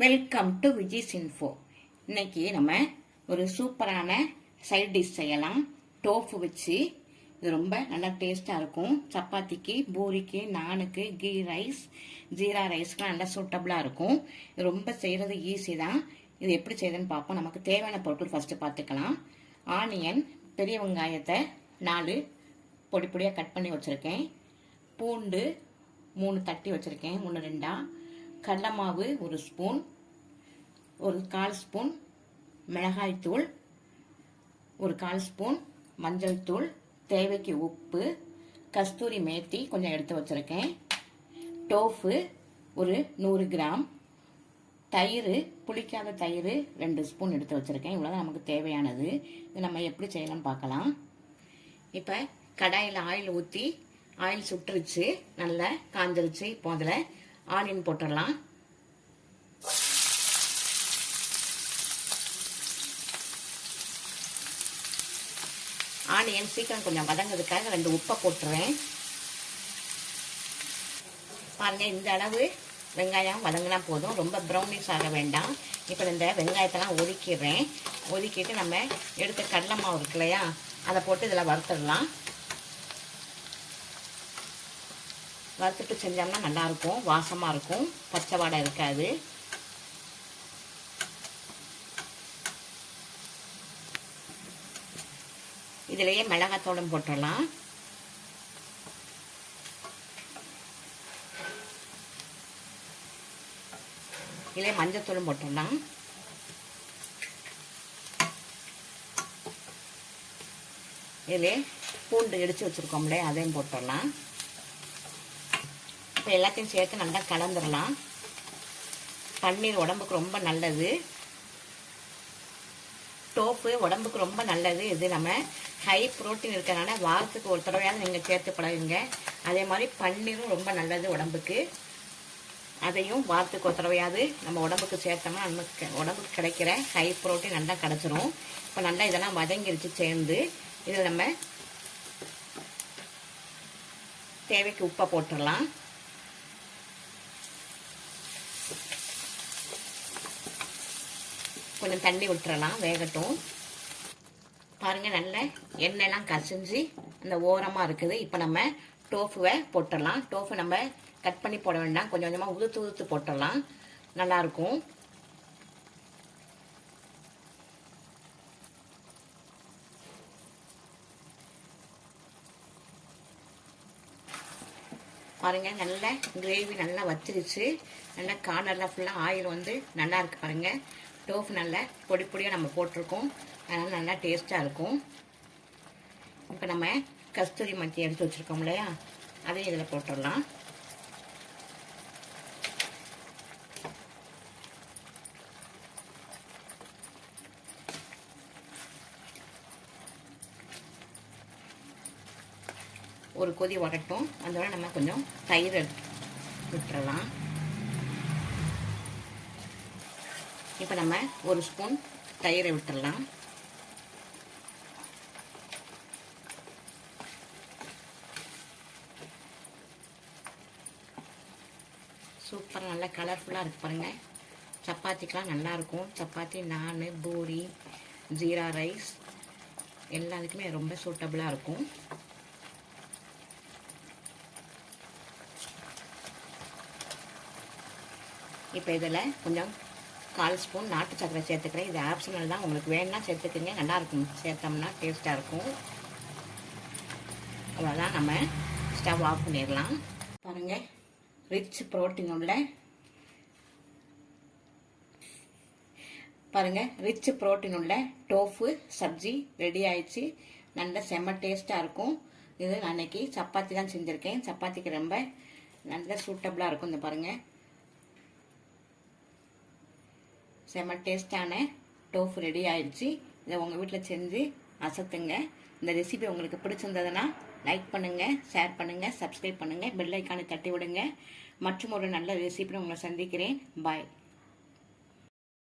Welcome to Viji's info. இன்னைக்கு நம்ம ஒரு சூப்பரான சைட் டிஷ் செய்யலாம். டோஃபு வச்சு இது ரொம்ப நல்லா டேஸ்டாக இருக்கும். சப்பாத்திக்கு, பூரிக்கு, நானுக்கு, கீ ரைஸ், ஜீரா ரைஸ்க்குலாம் நல்லா சூட்டபுளாக இருக்கும். இது ரொம்ப செய்கிறது ஈஸி தான். இது எப்படி செய்யுதுன்னு பார்ப்போம். நமக்கு தேவையான பொருட்கள் ஃபஸ்ட்டு பார்த்துக்கலாம். ஆனியன், பெரிய வெங்காயத்தை 4 பொடி பொடியாக கட் பண்ணி வச்சுருக்கேன். பூண்டு 3 தட்டி வச்சுருக்கேன், 1 2. கடலை மாவு 1 ஸ்பூன், ஒரு 1/4 ஸ்பூன் மிளகாய்த்தூள், ஒரு 1/4 ஸ்பூன் மஞ்சள் தூள், தேவைக்கு உப்பு, கஸ்தூரி மேத்தி கொஞ்சம் எடுத்து வச்சுருக்கேன், டோஃபு ஒரு 100 கிராம், தயிர், புளிக்காத தயிர் 2 ஸ்பூன் எடுத்து வச்சுருக்கேன். இவ்வளோதான் நமக்கு தேவையானது. இது நம்ம எப்படி செய்யலாம்னு பார்க்கலாம். இப்போ கடாயில் ஆயில் ஊற்றி, ஆயில் சுட்டுருச்சு, நல்லா காஞ்சிருச்சு. இப்போ அதில் ஆனியன் போட்டுடலாம். ஆனியன் சீக்கிரம் கொஞ்சம் வதங்கிறதுக்காக 2 உப்பை போட்டுருவேன். பாருங்க, இந்த அளவு வெங்காயம் வதங்கினா போதும், ரொம்ப ப்ரௌனிஷ் ஆக வேண்டாம். இப்போ இந்த வெங்காயத்தெல்லாம் ஒதுக்கிடுறேன். ஒதுக்கிட்டு நம்ம எடுத்த கடலை மாவு இருக்கு இல்லையா, அதை போட்டு இதில் வறுத்துடலாம். வறுத்துட்டு செஞ்சோம்னா நல்லாயிருக்கும், வாசமாக இருக்கும், பச்சை வாடை இருக்காது. இதிலேயே மிளகாத்தூளும் போட்டுடலாம். இதிலே மஞ்சத்தூளும் போட்டுடலாம். இதிலே பூண்டு இடித்து வச்சுருக்கோம்லே, அதையும் போட்டுடலாம். இப்போ எல்லாத்தையும் சேர்த்து நல்லா கலந்துடலாம். பன்னீர் உடம்புக்கு ரொம்ப நல்லது, டோஃபு உடம்புக்கு ரொம்ப நல்லது. இது நம்ம ஹை ப்ரோட்டீன் இருக்கிறதுனால வாரத்துக்கு ஒரு தடவையாவது நீங்கள் சேர்த்து பழகுங்க. அதே மாதிரி பன்னீரும் ரொம்ப நல்லது உடம்புக்கு. அதையும் வாரத்துக்கு ஒரு தடவையாவது நம்ம உடம்புக்கு சேர்த்தோம்னா நமக்கு உடம்புக்கு கிடைக்கிற ஹை ப்ரோட்டீன் நல்லா கிடச்சிரும். இப்போ நல்லா இதெல்லாம் வதங்கிருச்சு சேர்ந்து. இதில் நம்ம தேவைக்கு உப்பை போட்டுடலாம். கொஞ்சம் தண்ணி விட்டுறலாம், வேகட்டும். பாருங்கள், நல்ல எண்ணெய்லாம் கசிஞ்சு அந்த ஓரமாக இருக்குது. இப்போ நம்ம டோஃபுவை போட்டுடலாம். டோஃபு நம்ம கட் பண்ணி போட வேண்டாம், கொஞ்சம் கொஞ்சமாக உதுத்து உதுத்து போட்டுடலாம், நல்லாயிருக்கும். பாருங்கள், நல்ல கிரேவி நல்லா வச்சிருச்சு. நல்லா கார்னரில் ஃபுல்லாக ஆயில் வந்து நல்லா இருக்குது. பாருங்கள், டோஃபு நல்லா பொடி பொடியாக நம்ம போட்டிருக்கோம், அதனால் நல்லா டேஸ்ட்டாக இருக்கும். இப்போ நம்ம கஸ்தூரி மத்தி எடுத்து வச்சுருக்கோம் இல்லையா, அதையும் இதில் போட்டுடலாம். ஒரு கொதி வரட்டும், அதோட நம்ம கொஞ்சம் தயிர் விட்டுறலாம். இப்போ நம்ம 1 ஸ்பூன் தயிரை விட்டுடலாம். சூப்பராக நல்லா கலர்ஃபுல்லாக இருக்குது பாருங்கள். சப்பாத்திக்கெலாம் நல்லாயிருக்கும். சப்பாத்தி, நான், பூரி, ஜீரா ரைஸ் எல்லாத்துக்குமே ரொம்ப சூட்டபுளாக இருக்கும். இப்போ இதில் கொஞ்சம் 1/4 ஸ்பூன் நாட்டு சர்க்கரை சேர்த்துக்கிறேன். இது ஆப்ஷனல் தான், உங்களுக்கு வேணும்னா சேர்த்துக்குங்க, நல்லாயிருக்கும். சேர்த்தோம்னா டேஸ்ட்டாக இருக்கும். அவ்வளோதான், நம்ம ஸ்டவ் ஆஃப் பண்ணிடலாம். பாருங்கள், ரிச் ப்ரோட்டீன் உள்ள ரிச் ப்ரோட்டீன் உள்ள டோஃபு சப்ஜி ரெடி ஆயிடுச்சு. நல்ல செம்ம டேஸ்ட்டாக இருக்கும். இது நான் அன்றைக்கி சப்பாத்தி தான் செஞ்சுருக்கேன். சப்பாத்திக்கு ரொம்ப நல்ல சூட்டபுளாக இருக்கும். இந்த பாருங்கள், செம்ம டேஸ்டான டோஃபு ரெடி ஆயிடுச்சு. இதை உங்கள் வீட்டில் செஞ்சு அசத்துங்க. இந்த ரெசிபி உங்களுக்கு பிடிச்சிருந்ததுன்னா லைக் பண்ணுங்கள், ஷேர் பண்ணுங்கள், சப்ஸ்கிரைப் பண்ணுங்கள், பெல் ஐக்கானை தட்டி விடுங்க. மற்றும் ஒரு நல்ல ரெசிபி உங்களை சந்திக்கிறேன். பாய்.